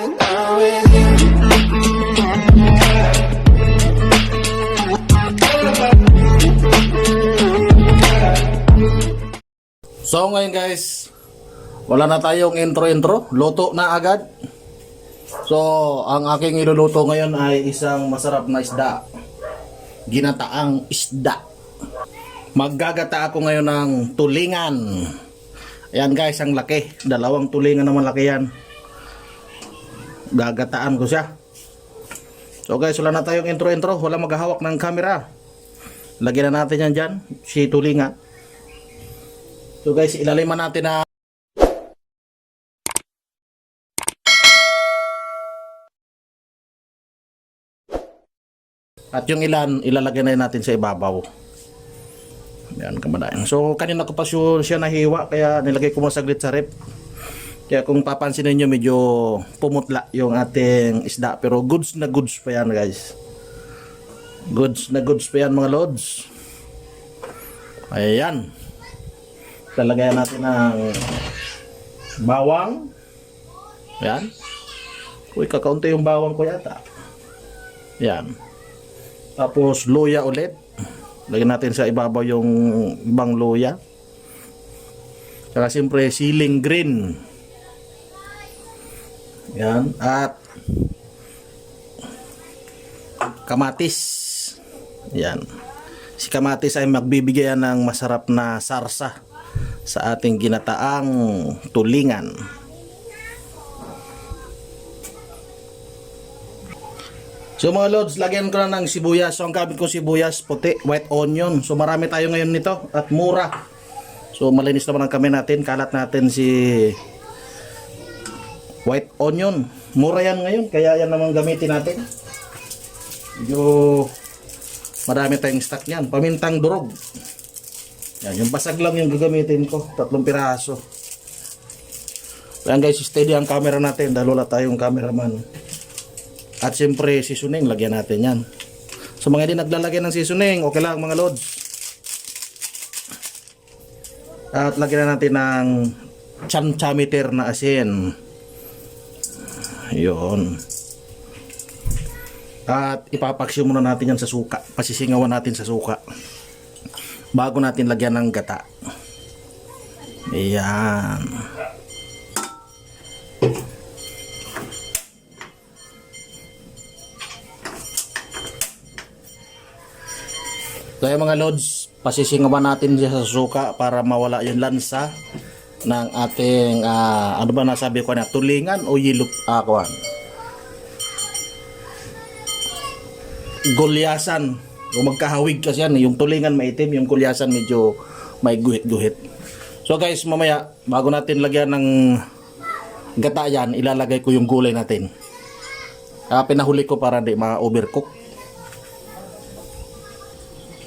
So ngayon guys, wala na tayong intro, luto na agad. So ang aking iluluto ngayon ay isang masarap na isda, ginataang isda. Maggagata ako ngayon ng tulingan. Ayan guys, ang laki, dalawang tulingan naman laki yan. Gagataan ko siya. So guys, wala na tayong intro, wala maghahawak ng camera. Lagyan na natin yan dyan, si tulingan. So guys, ilaliman natin na at yung ilan ilalagay na natin sa ibabaw. Yan, kamadayan. So kanina ko pa siya nahiwa, kaya nilagay ko mo saglit sa rep. Kaya kung papansin niyo medyo pumutla yung ating isda, pero goods na goods pa yan guys. Goods na goods pa yan mga lods. Ayan. Lalagyan natin ng bawang. Yan. Uy, kakaunti yung bawang ko yata. Yan. Tapos luya ulit. Lagyan natin sa ibabaw yung ibang luya. Saka siyempre siling green. Yan. At kamatis. Yan. Si kamatis ay magbibigay ng masarap na sarsa sa ating ginataang tulingan. So mga lods, lagyan ko na ng sibuyas. So ang gamit ko sibuyas puti, white onion. So marami tayo ngayon nito at mura. So malinis naman ang kamay natin. Kalat natin si white onion. Mura yan ngayon, kaya yan naman gamitin natin. Medyo marami tayong stock yan. Pamintang durog. Yan, yung basag lang yung gagamitin ko, 3 piraso. Ayan guys, steady ang camera natin dahil wala tayong cameraman. At siyempre seasoning, lagyan natin yan. So mga hindi naglalagay ng seasoning, okay lang mga lods. At lagyan na natin ng chamchameter na asin. Yun. At ipapaksiw muna natin yan sa suka. Pasisingawan natin sa suka bago natin lagyan ng gata. Ayan. Kaya mga lods, pasisingawan natin siya sa suka para mawala yung lansa ng ating ano ba nasabi ko na, tulingan o yellow gulyasan. Kung magkahawig kasi yan, yung tulingan maitim, yung gulyasan medyo may guhit-guhit. So guys, mamaya bago natin lagyan ng gata yan, ilalagay ko yung gulay natin. Pinahuli ko para di ma-overcook.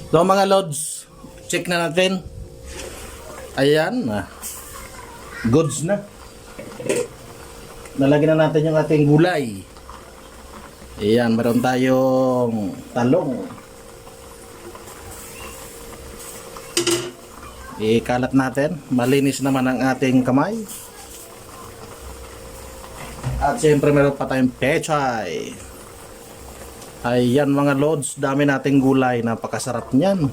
So mga lods, check na natin. Ayan, goods na. Nalagyan na natin yung ating gulay. Ayan, meron tayong talong. Ikalat natin. Malinis naman ang ating kamay. At siyempre meron pa tayong pechay. Ayan mga lods, dami nating gulay. Napakasarap niyan.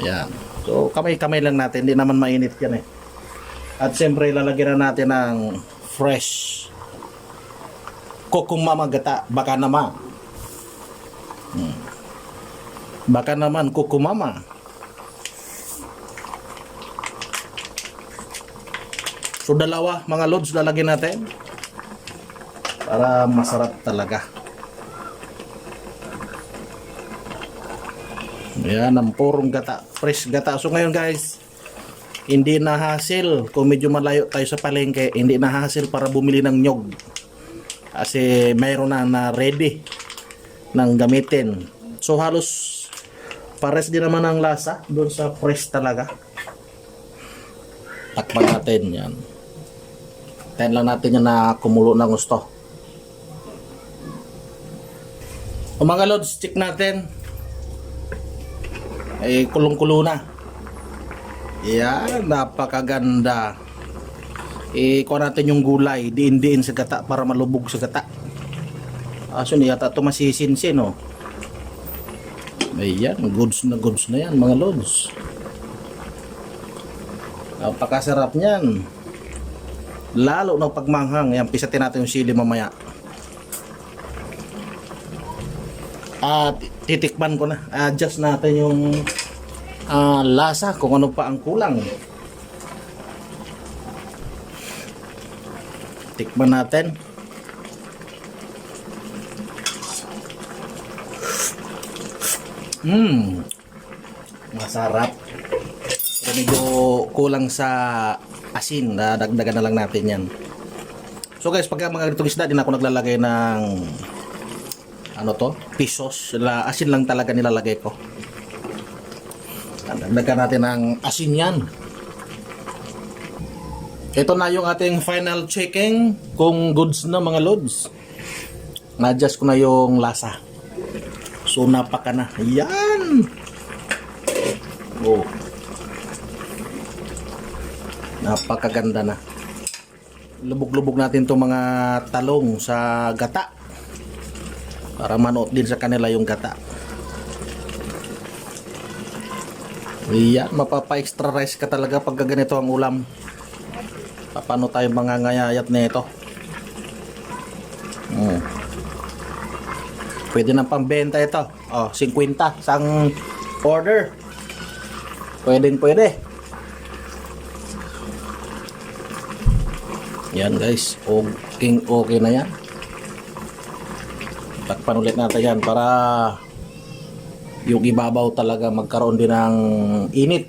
Ayan. So kamay-kamay lang natin. Hindi naman mainit yan eh. At siyempre lalagyan na natin ng fresh kukumama gata. Baka naman. Baka naman kukumama. So dalawa mga lods lalagyan natin para masarap talaga. Yan ang purong gata, fresh gata. So ngayon guys, hindi na hassle kung medyo malayo tayo sa palengke, hindi na hassle para bumili ng nyog. Kasi mayroon na ready ng gamitin. So halos pares din naman ang lasa doon sa fresh talaga. Takpan natin yan. Tayin lang natin yan na kumulo ng gusto. O mga lods, check natin. Ay kulong-kulo na. Yan, napakaganda. kuha natin yung gulay, diin-diin sa gata para malubog sa gata. Aso niya yata ito masisinsin, oh. Ayan, goods na yan mga lods. Napakasarap niyan. Lalo na pagmanghang. Yan, pisatin natin yung sili mamaya. At titikman ko na. Adjust natin yung lasa kung ano pa ang kulang. Tikman natin. Masarap. Pero medyo kulang sa asin. Dagdagan na lang natin yan. So guys, pagka mga ganitong isda, din ako naglalagay ng ano to? Pisos. Asin lang talaga nilalagay ko. Dagdagan natin ng asin yan. Ito na yung ating final checking kung goods na mga lods. Na-adjust ko na yung lasa. So napaka na. Yan. Oh. Napakaganda na. Lubog-lubog natin itong mga talong sa gata. Para manood din sa kanila yung gata. Yan. Mapapa-extra rice ka talaga pag ganito ang ulam. Paano tayo mangangayayat na ito? Pwede nang pambenta ito. Oh, 50 isang order. Pwede. Yan guys, okay na yan. Takpan ulit natin yan para yung ibabaw talaga magkaroon din ng init.